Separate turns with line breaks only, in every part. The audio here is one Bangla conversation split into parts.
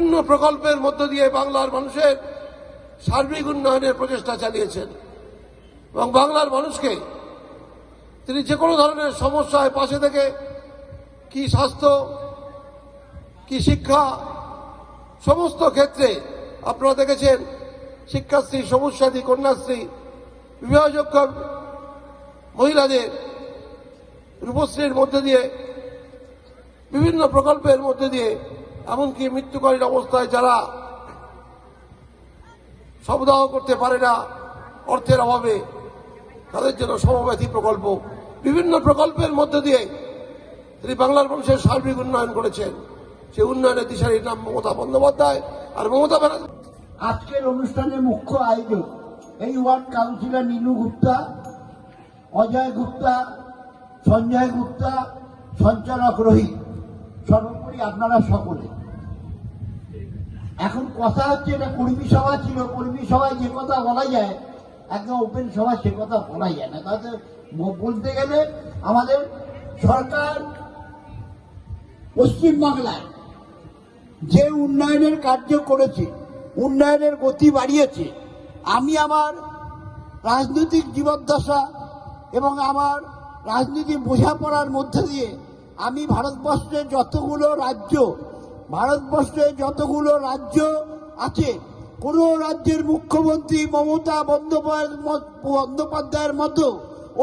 বিভিন্ন প্রকল্পের মধ্য দিয়ে বাংলার মানুষের সার্বিক উন্নয়নের প্রচেষ্টা চালিয়েছেন এবং বাংলার মানুষকে তিনি যে কোনো ধরনের সমস্যায় পাশে থেকে কি স্বাস্থ্য কি শিক্ষা সমস্ত ক্ষেত্রে আপনারা দেখেছেন শিক্ষাশ্রী, সবুজ সাথী, কন্যাশ্রী, বিবাহযোগ্য মহিলাদের রূপশ্রীর মধ্যে দিয়ে বিভিন্ন প্রকল্পের মধ্যে দিয়ে এমনকি মৃত্যুকালীন অবস্থায় যারা শবদাহ করতে পারে না অর্থের অভাবে তাদের জন্য সমব্যথী প্রকল্প, বিভিন্ন প্রকল্পের মধ্যে দিয়ে তিনি বাংলার মানুষের সার্বিক উন্নয়ন করেছেন। সেই উন্নয়নের দিশারির নাম মমতা বন্দ্যোপাধ্যায়। আর মমতা ব্যানার্জি
আজকের অনুষ্ঠানের মুখ্য আয়োজক এই ওয়ার্ড কাউন্সিলর নীলু গুপ্তা, অজয় গুপ্তা, সঞ্জয় গুপ্তা, সঞ্চালক রোহিত, সর্বোপরি আপনারা সকলে। এখন কথা হচ্ছে এটা কর্মী সভা ছিল, কর্মী সভায় যে কথা বলা যায় একদম ওপেন সভা সে কথা বলা যায় না। তাতে বলতে গেলে আমাদের সরকার পশ্চিমবাংলায় যে উন্নয়নের কার্য করেছে, উন্নয়নের গতি বাড়িয়েছে, আমি আমার রাজনৈতিক জীবদ্দশা এবং আমার রাজনীতি বোঝাপড়ার মধ্যে দিয়ে আমি ভারতবর্ষের যতগুলো রাজ্য আছে, কোনো রাজ্যের মুখ্যমন্ত্রী মমতা বন্দ্যোপাধ্যায়ের মতো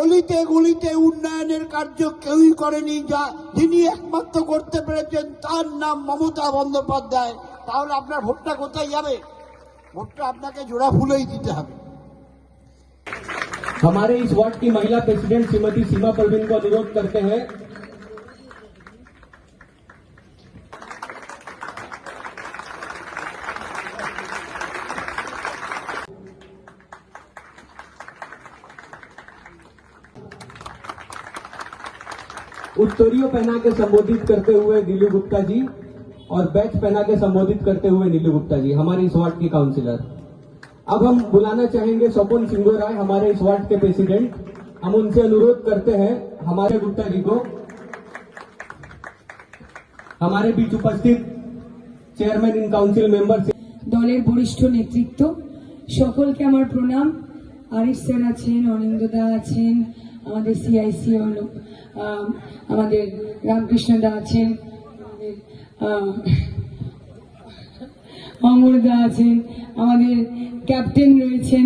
অলিতে গলিতে উন্নয়নের কার্য কেউই করেনি। যিনি একমাত্র করতে পেরেছেন তার নাম মমতা বন্দ্যোপাধ্যায়। তাহলে আপনার ভোটটা কোথায় যাবে? ভোটটা আপনাকে জোড়া ফুলেই দিতে হবে।
हमारे इस वार्ड की महिला प्रेसिडेंट श्रीमती सीमा परवीन को अनुरोध करते हैं उत्तरीय पहना के संबोधित करते हुए नीलू गुप्ता जी और बैच पहना के संबोधित करते हुए नीलू गुप्ता जी, हमारे इस वार्ड की काउंसिलर। अब हम बुलाना चाहेंगे स्वपन सिंगो राय, हमारे इस वार्ड के प्रेसिडेंट। हम उनसे अनुरोध करते हैं हमारे गुप्ता जी को हमारे बीच उपस्थित चेयरमैन इन काउंसिल मेंबर से
দলের বরিষ্ঠ নেতৃত্ব সকলকে আমার প্রণাম। আরিফ স্যার আছেন, অনিন্দদা আছেন, আমাদের সিআইসি আমাদের রামকৃষ্ণদা আছেন, আমাদের অমরদা আছেন, আমাদের ক্যাপ্টেন রয়েছেন,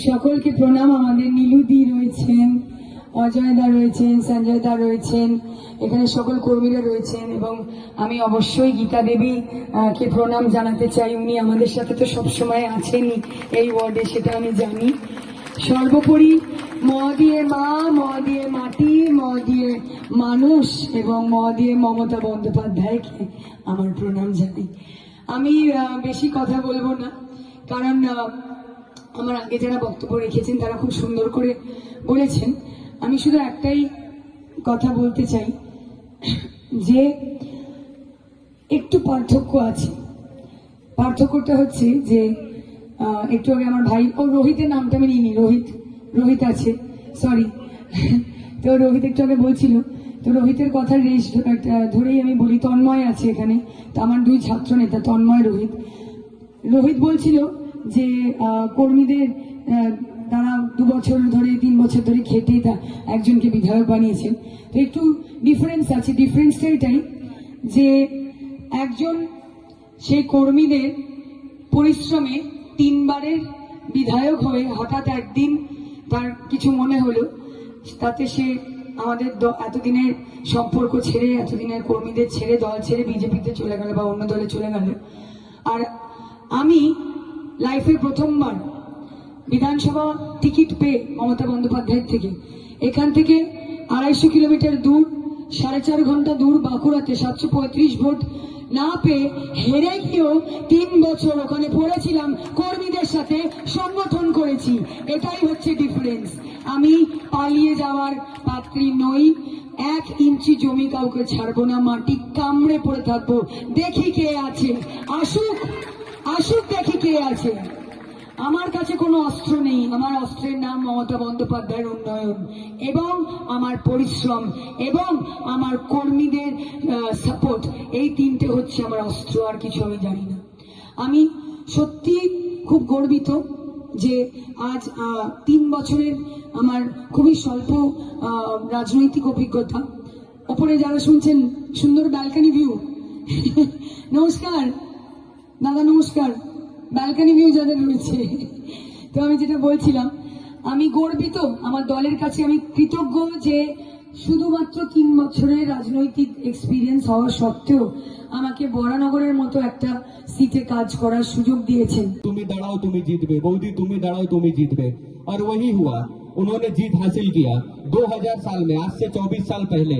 সকলকে প্রণাম। আমাদের নীলুদি রয়েছেন, অজয়দা রয়েছেন, সঞ্জয়দা রয়েছেন, এখানে সকল কর্মীরা রয়েছেন এবং আমি অবশ্যই গীতা দেবী কে প্রণাম জানাতে চাই। উনি আমাদের সাথে তো সবসময় আছেনই এই ওয়ার্ডে, সেটা আমি জানি। সর্বোপরি ম দিয়ে মা, ম দিয়ে মাটি, ম দিয়ে মানুষ এবং ম দিয়ে মমতা বন্দ্যোপাধ্যায়কে আমার প্রণাম জানাই। আমি বেশি কথা বলবো না, কারণ আমার আগে যারা বক্তব্য রেখেছেন তারা খুব সুন্দর করে বলেছেন। আমি শুধু একটাই কথা বলতে চাই যে একটু পার্থক্য আছে। পার্থক্যটা হচ্ছে যে একটু আগে আমার ভাই রোহিতের নামটা আমি নিইনি, রোহিত আছে, সরি। তো রোহিত একটু আগে বলছিল, তো রোহিতের কথার রেশ ধরেই আমি বলি, তন্ময় আছে এখানে, তো আমার দুই ছাত্র নেতা তন্ময় রোহিত বলছিল যে কর্মীদের তারা 2 বছর ধরে 3 বছর ধরে খেটে একজনকে বিধায়ক বানিয়েছেন। তো একটু ডিফারেন্স আছে। ডিফারেন্সটা এটাই যে একজন সেই কর্মীদের পরিশ্রমে 3 বারের বিধায়ক হয়ে হঠাৎ একদিন তার কিছু মনে হলো, তাতে সে আমাদের এতদিনের সম্পর্ক ছেড়ে, এতদিনের কর্মীদের ছেড়ে, দল ছেড়ে বিজেপিতে চলে গেল বা অন্য দলে চলে গেল। আর আমি লাইফে প্রথমবার বিধানসভা টিকিট পেয়ে মমতা বন্দ্যোপাধ্যায়ের থেকে, এখান থেকে 250 কিলোমিটার দূর, 4.5 ঘন্টা দূর বাঁকুড়াতে 735 ভোট না পেয়ে হেরে গিয়েও 3 বছর ওখানে পড়েছিলাম, কর্মীদের সাথে সংগঠন করেছি। এটাই হচ্ছে ডিফারেন্স। আমি পালিয়ে যাওয়ার পাত্রী নই। 1 ইঞ্চি জমি কাউকে ছাড়বো না, মাটি কামড়ে পড়ে থাকবো। দেখি কে আছে, আসুক দেখি কে আছে। আমার কাছে কোনো অস্ত্র নেই, আমার অস্ত্রের নাম মমতা বন্দ্যোপাধ্যায়ের উন্নয়ন এবং আমার পরিশ্রম এবং আমার কর্মীদের সাপোর্ট। এই তিনটে হচ্ছে আমার অস্ত্র, আর কিছু আমি জানি না। আমি সত্যি খুব গর্বিত যে আজ 3 বছরের আমার খুবই স্বল্প রাজনৈতিক অভিজ্ঞতা। ওপরে যারা শুনছেন, সুন্দর ব্যালকনি ভিউ নমস্কার দাদা, নমস্কার। ব্যালকনি ভিউ যাদের রয়েছে, তো আমি যেটা বলছিলাম, আমি গর্বিত, আমার দলের কাছে আমি কৃতজ্ঞ যে শুধুমাত্র 3 বছরের রাজনৈতিক এক্সপিরিয়েন্স হওয়া সত্ত্বেও আমাকে বরানগরের মতো একটা সিটে কাজ করার সুযোগ দিয়েছেন।
तुम्हें दड़ाओ तुम्हें जीतबे, बौदी तुम्हें दड़ाओ तुम्हें जीतबे, और वही हुआ। उन्होंने जीत हासिल किया 2000 साल में, आज से 24 साल पहले।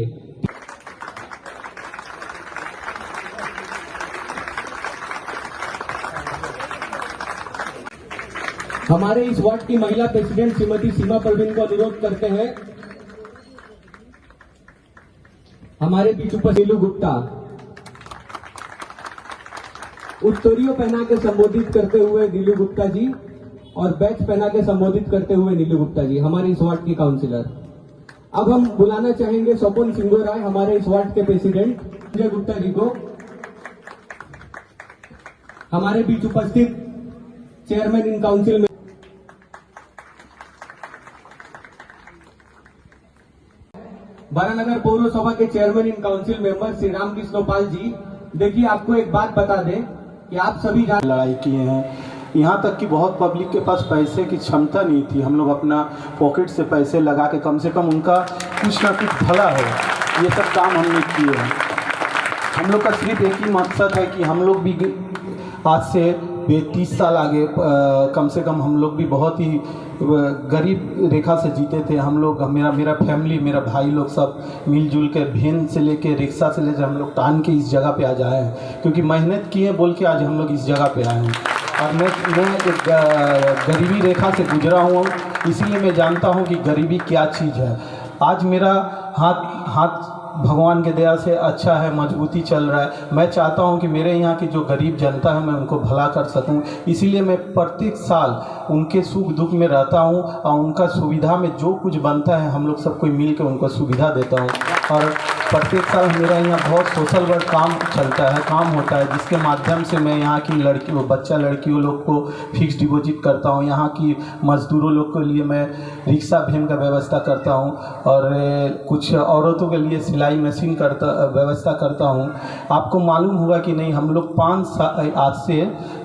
हमारे इस वार्ड की महिला प्रेसिडेंट श्रीमती सीमा परवीन को अनुरोध करते हैं, हमारे बीच उपस्थित नीलू गुप्ता उत्तरीय पहना के संबोधित करते हुए नीलू गुप्ता जी, और बैच पहना के संबोधित करते हुए नीलू गुप्ता जी, हमारे इस वार्ड की काउंसिलर। अब हम बुलाना चाहेंगे स्वपन सिंगोराय, हमारे इस वार्ड के प्रेसिडेंट संजय गुप्ता जी को। हमारे बीच उपस्थित चेयरमैन इन काउंसिल में बारानगर पौरसभा के chairman in council member Shri Ramkrishna Pal ji. देखिए, आपको एक बात बता दें कि आप सभी
लड़ाई किए हैं, यहाँ तक कि बहुत पब्लिक के पास पैसे की क्षमता नहीं थी। हम लोग अपना पॉकेट से पैसे लगा के कम से कम उनका कुछ ना कुछ भला हो, ये सब काम हमने किए हैं। हम लोग का सिर्फ एक ही मकसद है कि हम लोग भी आज से 30 साल आगे कम से कम हम लोग भी बहुत ही गरीब रेखा से जीते थे। हम लोग मेरा फैमिली, मेरा भाई लोग सब मिलजुल के भेन से लेके रिक्शा से लेकर हम लोग टान के इस जगह पे आ जाए हैं, क्योंकि मेहनत किए बोल के आज हम लोग इस जगह पे आए हैं। और मैं एक गरीबी रेखा से गुजरा हूँ, इसीलिए मैं जानता हूँ कि गरीबी क्या चीज़ है। आज मेरा हाथ भगवान के दया से अच्छा है, मजबूती चल रहा है। मैं चाहता हूं कि मेरे यहाँ की जो गरीब जनता है मैं उनको भला कर सकूं, इसीलिए मैं प्रत्येक साल उनके सुख दुख में रहता हूं और उनका सुविधा में जो कुछ बनता है हम लोग सब कोई मिल के उनको सुविधा देता हूं। और प्रत्येक साल मेरा यहाँ बहुत सोशल वर्क काम चलता है, काम होता है, जिसके माध्यम से मैं यहाँ की लड़कियों लड़कियों लोग को फिक्स डिपॉजिट करता हूँ। यहाँ की मजदूरों लोग के लिए मैं रिक्शा वैन का व्यवस्था करता हूँ, और कुछ औरतों के लिए सिलाई मशीन व्यवस्था करता हूँ। आपको मालूम होगा कि नहीं, हम लोग 5 साल आज से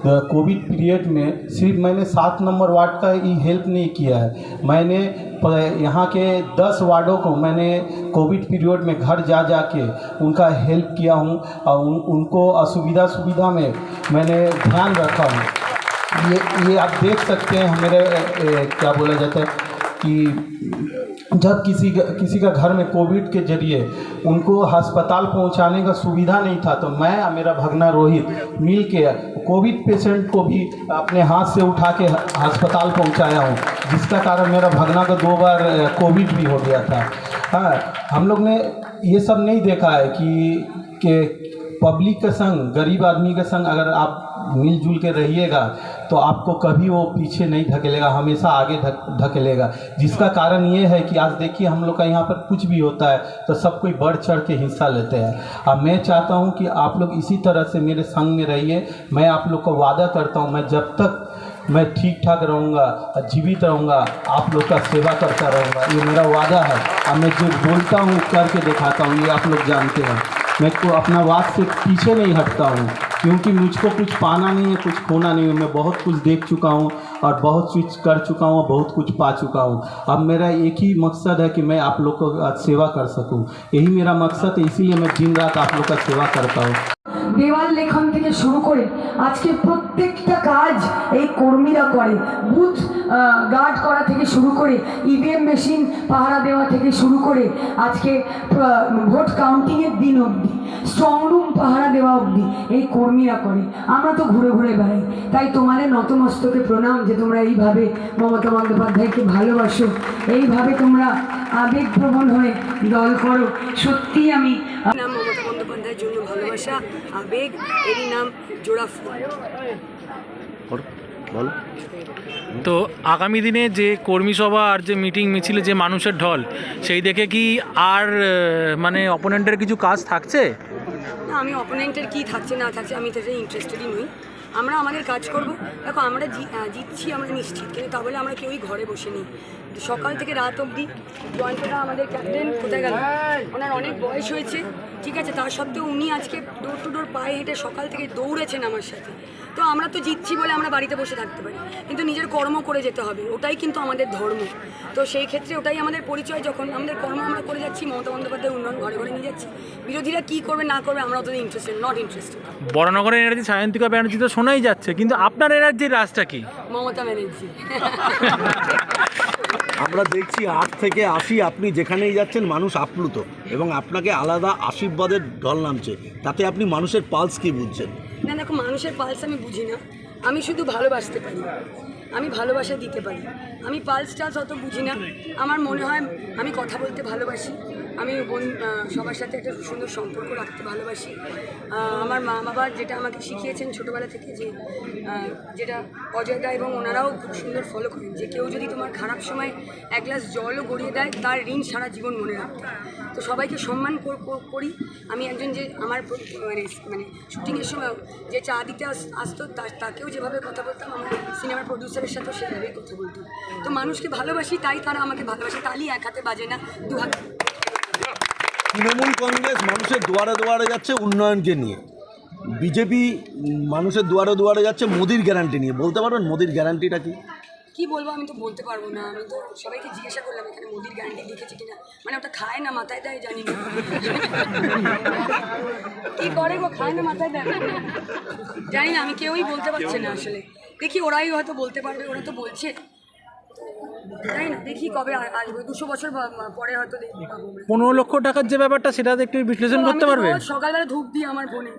कोविड पीरियड में सिर्फ मैंने 7 नंबर वार्ड का ही हेल्प नहीं किया है, मैंने यहाँ के 10 वार्डों को मैंने कोविड पीरियड में घर जा के उनका हेल्प किया हूँ, और उनको सुविधा में मैंने ध्यान रखा हूँ। ये आप देख सकते हैं, मेरे क्या बोला जाता है कि जब किसी का घर में कोविड के जरिए उनको अस्पताल पहुंचाने का सुविधा नहीं था, तो मैं और मेरा भगना रोहित मिल के कोविड पेशेंट को भी अपने हाथ से उठा के अस्पताल पहुंचाया हूं, जिसका कारण मेरा भगना को 2 बार कोविड भी हो गया था। हाँ, हम लोग ने ये सब नहीं देखा है कि पब्लिक के संग, गरीब आदमी के संग अगर आप मिलजुल के रहिएगा तो आपको कभी वो पीछे नहीं धकेलेगा, हमेशा आगे धकेलेगा। जिसका कारण ये है कि आज देखिए हम लोग का यहाँ पर कुछ भी होता है तो सब कोई बढ़ चढ़ के हिस्सा लेते हैं। अब मैं चाहता हूँ कि आप लोग इसी तरह से मेरे संग में रहिए। मैं आप लोग को वादा करता हूँ, मैं जब तक मैं ठीक ठाक रहूँगा, जीवित रहूँगा, आप लोग का सेवा करता रहूँगा, ये मेरा वादा है। और मैं जो बोलता हूँ करके दिखाता हूँ, ये आप लोग जानते हैं। मैं को अपना बात से पीछे नहीं हटता हूँ, क्योंकि मुझको कुछ पाना नहीं है, कुछ खोना नहीं है। मैं बहुत कुछ देख चुका हूँ और बहुत कुछ कर चुका हूँ, बहुत कुछ पा चुका हूँ। अब मेरा एक ही मकसद है कि मैं आप लोग को सेवा कर सकूँ, यही मेरा मकसद है, इसीलिए मैं दिन रात आप लोग का सेवा करता हूँ।
দেওয়াল লেখন থেকে শুরু করে আজকে প্রত্যেকটা কাজ এই কর্মীরা করে। বুথ গার্ড করা থেকে শুরু করে ইভিএম মেশিন পাহারা দেওয়া থেকে শুরু করে আজকে ভোট কাউন্টিংয়ের দিন অবধি স্ট্রং রুম পাহারা দেওয়া অবধি এই কর্মীরা করে। আমরা তো ঘুরে ঘুরে বেড়াই। তাই তোমাদের নতমস্তকে প্রণাম যে তোমরা এইভাবে মমতা বন্দ্যোপাধ্যায়কে ভালোবাসো, এইভাবে তোমরা আবেগপ্রবণ হয়ে দল করো। সত্যিই আমি নাম মমতা বন্দ্যোপাধ্যায়ের জন্য ভালোবাসা, আবেগ, এরই নাম জোড়া ফুল।
বলো।
তো আগামী দিনে যে কর্মী সভা আর যে মিটিং মিছিলে যে মানুষের ঢল, সেই দেখে কি আর মানে অপোনেন্টের কিছু কাজ থাকছে?
না, আমি অপোনেন্টের কী থাকছে না থাকছে আমি তাতে ইন্টারেস্টেডই নই। আমরা আমাদের কাজ করব। দেখো, আমরা জিতছি আমরা নিশ্চিত, কিন্তু তা বলে আমরা কেউই ঘরে বসে নিই। সকাল থেকে রাত অবধি জয়ন্তদা আমাদের ক্যাপ্টেন কোথায় গেল, ওনার অনেক বয়স হয়েছে, ঠিক আছে, তার সত্ত্বেও উনি আজকে ডোর টু ডোর পায়ে হেঁটে সকাল থেকে দৌড়েছেন আমার সাথে। তো আমরা তো জিতছি বলে আমরা বাড়িতে বসে থাকতে পারি, কিন্তু নিজের কর্ম করে যেতে হবে, ওটাই কিন্তু আমাদের ধর্ম। তো সেই ক্ষেত্রে ওটাই আমাদের পরিচয়। যখন আমাদের কর্ম আমরা করে যাচ্ছি, মমতা বন্দ্যোপাধ্যায় উন্নয়ন ঘরে ঘরে নিয়ে যাচ্ছি, বিরোধীরা কী করবে না করবে আমরা অতটা ইন্টারেস্টেড নট ইন্টারেস্টেড।
বরানগরের এনার্জি সায়ন্তিকা ব্যানার্জি তো শোনাই যাচ্ছে, কিন্তু আপনার এনার্জির রাজটা কি?
মমতা ব্যানার্জি।
আমরা দেখছি 8 থেকে 80 আপনি যেখানেই যাচ্ছেন মানুষ আপ্লুত এবং আপনাকে আলাদা আশীর্বাদের ঢল নামছে, তাতে আপনি মানুষের পালস কি বুঝছেন?
না দেখো, মানুষের পালস আমি বুঝি না, আমি শুধু ভালোবাসতে পারি, আমি ভালোবাসা দিতে পারি, আমি পালস টালস অত বুঝি না। আমার মনে হয় আমি কথা বলতে ভালোবাসি, আমি সবার সাথে একটা সুন্দর সম্পর্ক রাখতে ভালোবাসি। আমার মা বাবা যেটা আমাকে শিখিয়েছেন ছোটোবেলা থেকে, যে যেটা অজয়দা এবং ওনারাও খুব সুন্দর ফলো করেন, যে কেউ যদি তোমার খারাপ সময় এক গ্লাস জলও গড়িয়ে দেয় তার ঋণ সারা জীবন মনে রাখতে। তো সবাইকে সম্মান করি। আমি একজন যে আমার মানে শুটিংয়ের সময় যে চা দিতে আসতো তাকেও যেভাবে কথা বলতাম, আমার সিনেমার প্রডিউসারের সাথেও সেভাবেই কথা বলতাম। তো মানুষকে ভালোবাসি, তাই তারা আমাকে ভালোবাসে। তালি এক হাতে বাজে না, দু হাতে।
তৃণমূল কংগ্রেস মানুষের দুয়ারে দুয়ারে যাচ্ছে উন্নয়নকে নিয়ে, বিজেপি মানুষের দুয়ারে দুয়ারে যাচ্ছে মোদির গ্যারান্টি নিয়ে। বলতে পারবেন মোদির গ্যারান্টিটা কি?
কী বলবো, আমি তো বলতে পারবো না। আমি তো সবাইকে জিজ্ঞাসা করলাম এখানে মোদির গ্যারান্টি দেখেছি কিনা, মানে ওটা খায় না মাথায় দেয় জানি না, কী করে গো, খায় না মাথায় দেয় জানি না, আমি কেউই বলতে পারছি না আসলে। দেখি ওরাই হয়তো বলতে পারবে, ওরা তো বলছে, তাই না, দেখি কবে আসবে, 200 বছর পরে হয়তো দেখতে পাবো।
15 লক্ষ টাকার যে ব্যাপারটা, সেটা একটু বিশ্লেষণ করতে পারবে?
সকালবেলা ধূপ দিই আমার ফোনে,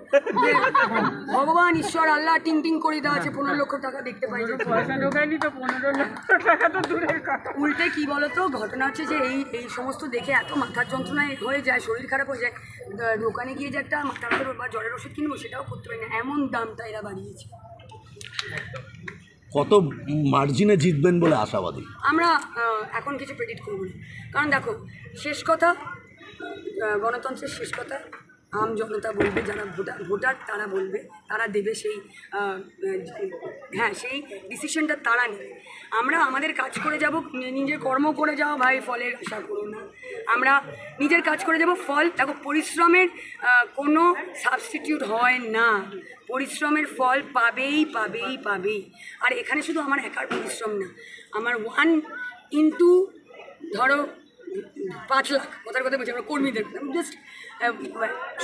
ভগবান ঈশ্বর আল্লাহ টিং টিং করে দেওয়া আছে, 15 লক্ষ টাকা দেখতে পাই। যে পয়সা ঢোকায়নি তো 15 লক্ষ টাকা তো দূরের কথা। উল্টে কি বলতো, ঘটনা হচ্ছে যে এই সমস্ত দেখে এত মাথার যন্ত্রণায় হয়ে যায়, শরীর খারাপ হয়ে যায়, দোকানে গিয়ে যে একটা মাথা ব্যথার বা জ্বরের ওষুধ কিনবো সেটাও করতে পারি না, এমন দামটা এরা বাড়িয়েছে।
কত মার্জিনে জিতবেন বলে আশাবাদী?
আমরা এখন কিছু প্রেডিক্ট করব না, কারণ দেখো, শেষ কথা গণতন্ত্রের শেষ কথা আম জনতা বলবে, যারা ভোটার তারা বলবে, তারা দেবে সেই হ্যাঁ সেই ডিসিশনটা তারা নেবে। আমরা আমাদের কাজ করে যাব, নিজের কর্ম করে যাও ভাই, ফলের আশা করো না। আমরা নিজের কাজ করে যাব, ফল দেখো, পরিশ্রমের কোনো সাবস্টিটিউট হয় না, পরিশ্রমের ফল পাবেই পাবেই পাবেই। আর এখানে শুধু আমার একার পরিশ্রম না, আমার 1 ধরো 5 লাখ, কথার কথা বলছি, আমরা কর্মীদের জাস্ট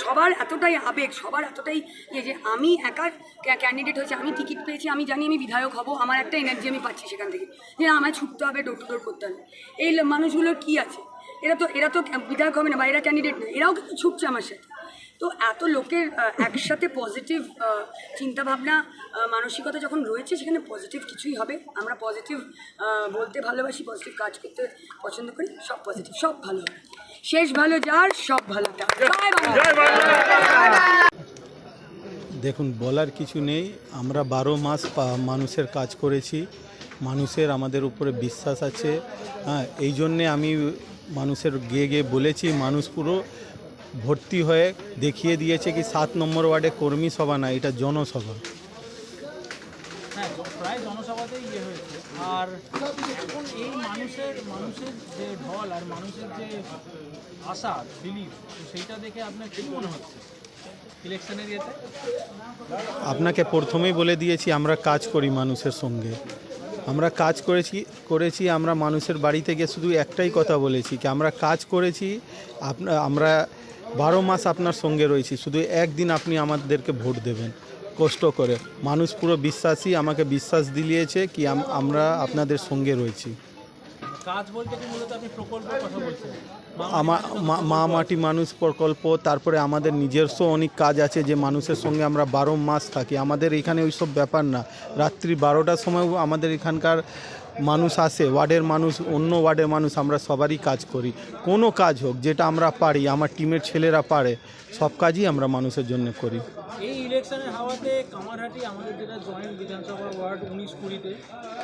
সবার এতটাই আবেগ, সবার এতটাই যে আমি একার ক্যান্ডিডেট হয়েছে, আমি টিকিট পেয়েছি, আমি জানি আমি বিধায়ক হব, আমার একটা এনার্জি আমি পাচ্ছি সেখান থেকে, যে আমায় ছুটতে হবে, ডোর টু ডোর করতে হবে। এই মানুষগুলোর কী আছে, এরা তো বিধায়ক হবে না বা এরা ক্যান্ডিডেট না, এরাও কিন্তু ছুটছে আমার সাথে। তো এত লোকের একসাথে পজিটিভ চিন্তাভাবনা মানসিকতা যখন রয়েছে, সেখানে পজিটিভ কিছুই হবে। আমরা পজিটিভ বলতে ভালোবাসি, পজিটিভ কাজ করতে পছন্দ করি, সব পজিটিভ, সব ভালো হবে, শেষ ভালো যার, সব ভালো তার।
দেখুন, বলার কিছু নেই। আমরা 12 মাস মানুষের কাজ করেছি, মানুষের আমাদের উপরে বিশ্বাস আছে। হ্যাঁ, এই জন্যে আমি মানুষের গিয়ে বলেছি, মানুষ পুরো ভর্তি হয়ে দেখিয়ে দিয়েছে কি 7 নম্বর ওয়ার্ডে কর্মী সভা না, এটা জনসভা।
হ্যাঁ, প্রায় জনসভাতেই হয়েছে। আর এখন এই মানুষের যে ঢল আর মানুষের যে আশা, বিলিভ, সেইটা দেখে আপনার কী মনে হচ্ছে ইলেকশনের ইয়েতে?
আপনাকে প্রথমেই বলে দিয়েছি, আমরা কাজ করি মানুষের সঙ্গে, আমরা কাজ করেছি আমরা মানুষের বাড়িতে গিয়ে শুধু একটাই কথা বলেছি কি আমরা কাজ করেছি, আমরা 12 মাস আপনার সঙ্গে রয়েছি, শুধু একদিন আপনি আমাদেরকে ভোট দেবেন কষ্ট করে। মানুষ পুরো বিশ্বাসী, আমাকে বিশ্বাস দিলিয়েছে কি আমরা আপনাদের সঙ্গে রয়েছি।
কাজ বলতে কি মূলত আপনি প্রকল্পের কথা বলছেন,
মা মাটি মানুষ প্রকল্প, তারপরে আমাদের নিজস্ব অনেক কাজ আছে যে মানুষের সঙ্গে আমরা 12 মাস থাকি। আমাদের এখানে ওই সব ব্যাপার না, রাত্রি 12টার সময়ও আমাদের এখানকার মানুষ আসে, ওয়ার্ডের মানুষ, অন্য ওয়ার্ডের মানুষ, আমরা সবারই কাজ করি। কোনো কাজ হোক যেটা আমরা পারি, আমার টিমের ছেলেরা পারে, সব কাজই আমরা মানুষের জন্য করি।
এই ইলেকশনের হাওয়াতে কামারহাটি আমাদের যেটা জয়েন্ট বিধানসভা ওয়ার্ড 19-20-তে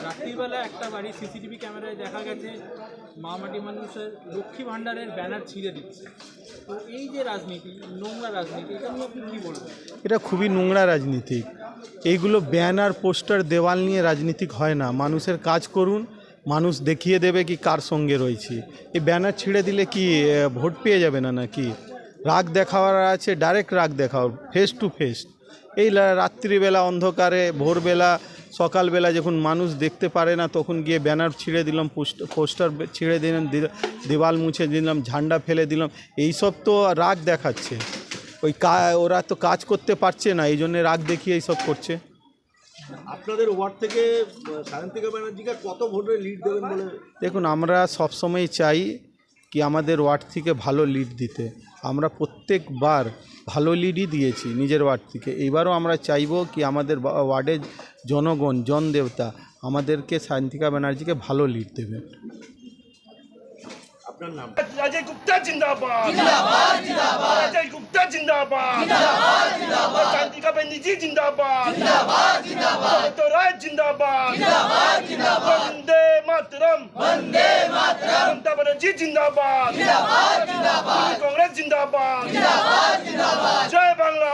রাত্রিবেলা একটা বাড়ি সিসিটিভি ক্যামেরায় দেখা গেছে মা মাটি মানুষের লক্ষ্মী ভাণ্ডারের ব্যানার ছিঁড়ে দিচ্ছে। তো এই যে রাজনীতি, নোংরা রাজনীতি, এটা নিয়ে আপনি কী বলবেন?
এটা খুবই নোংরা রাজনীতি। এইগুলো ব্যানার পোস্টার দেওয়াল নিয়ে রাজনীতিক হয় না। মানুষের কাজ করুন, মানুষ দেখিয়ে দেবে কি কার সঙ্গে রয়েছি। এই ব্যানার ছিঁড়ে দিলে কি ভোট পেয়ে যাবে না নাকি? রাগ দেখাওয়ার আছে, ডাইরেক্ট রাগ দেখাও, ফেস টু ফেস। এই রাত্রিবেলা অন্ধকারে, ভোরবেলা, সকালবেলা যখন মানুষ দেখতে পারে না তখন গিয়ে ব্যানার ছিঁড়ে দিলাম, পোস্টার ছিঁড়ে দিলাম, দেওয়াল মুছে দিলাম, ঝান্ডা ফেলে দিলাম, এইসব তো রাগ দেখাচ্ছে। ওরা তো কাজ করতে পারছে না, এই জন্যে রাগ দেখিয়ে এইসব করছে।
আপনাদের ওয়ার্ড থেকে সায়ন্তিকা ব্যানার্জিকে কত ভোটে লিড দেবেন বলে?
দেখুন, আমরা সবসময় চাই কি আমাদের ওয়ার্ড থেকে ভালো লিড দিতে। আমরা প্রত্যেকবার ভালো লিডই দিয়েছি নিজের ওয়ার্ড থেকে। এইবারও আমরা চাইব কি আমাদের ওয়ার্ডের জনগণ, জনদেবতা আমাদেরকে সায়ন্তিকা ব্যানার্জিকে ভালো লিড দেবে।
আপনার নাম?
अजय गुप्ता जिंदाबाद, जिंदाबाद जिंदाबाद, अजय गुप्ता जिंदाबाद, जिंदाबाद जिंदाबाद, शांतिका बनर्जी जिंदाबाद, जिंदाबाद जिंदाबाद, तो राज जिंदाबाद, जिंदाबाद जिंदाबाद, वंदे मातरम, वंदे मातरम, ममता बनर्जी जिंदाबाद, जिंदाबाद जिंदाबाद, कांग्रेस जिंदाबाद, जिंदाबाद जिंदाबाद, जय बांग्ला।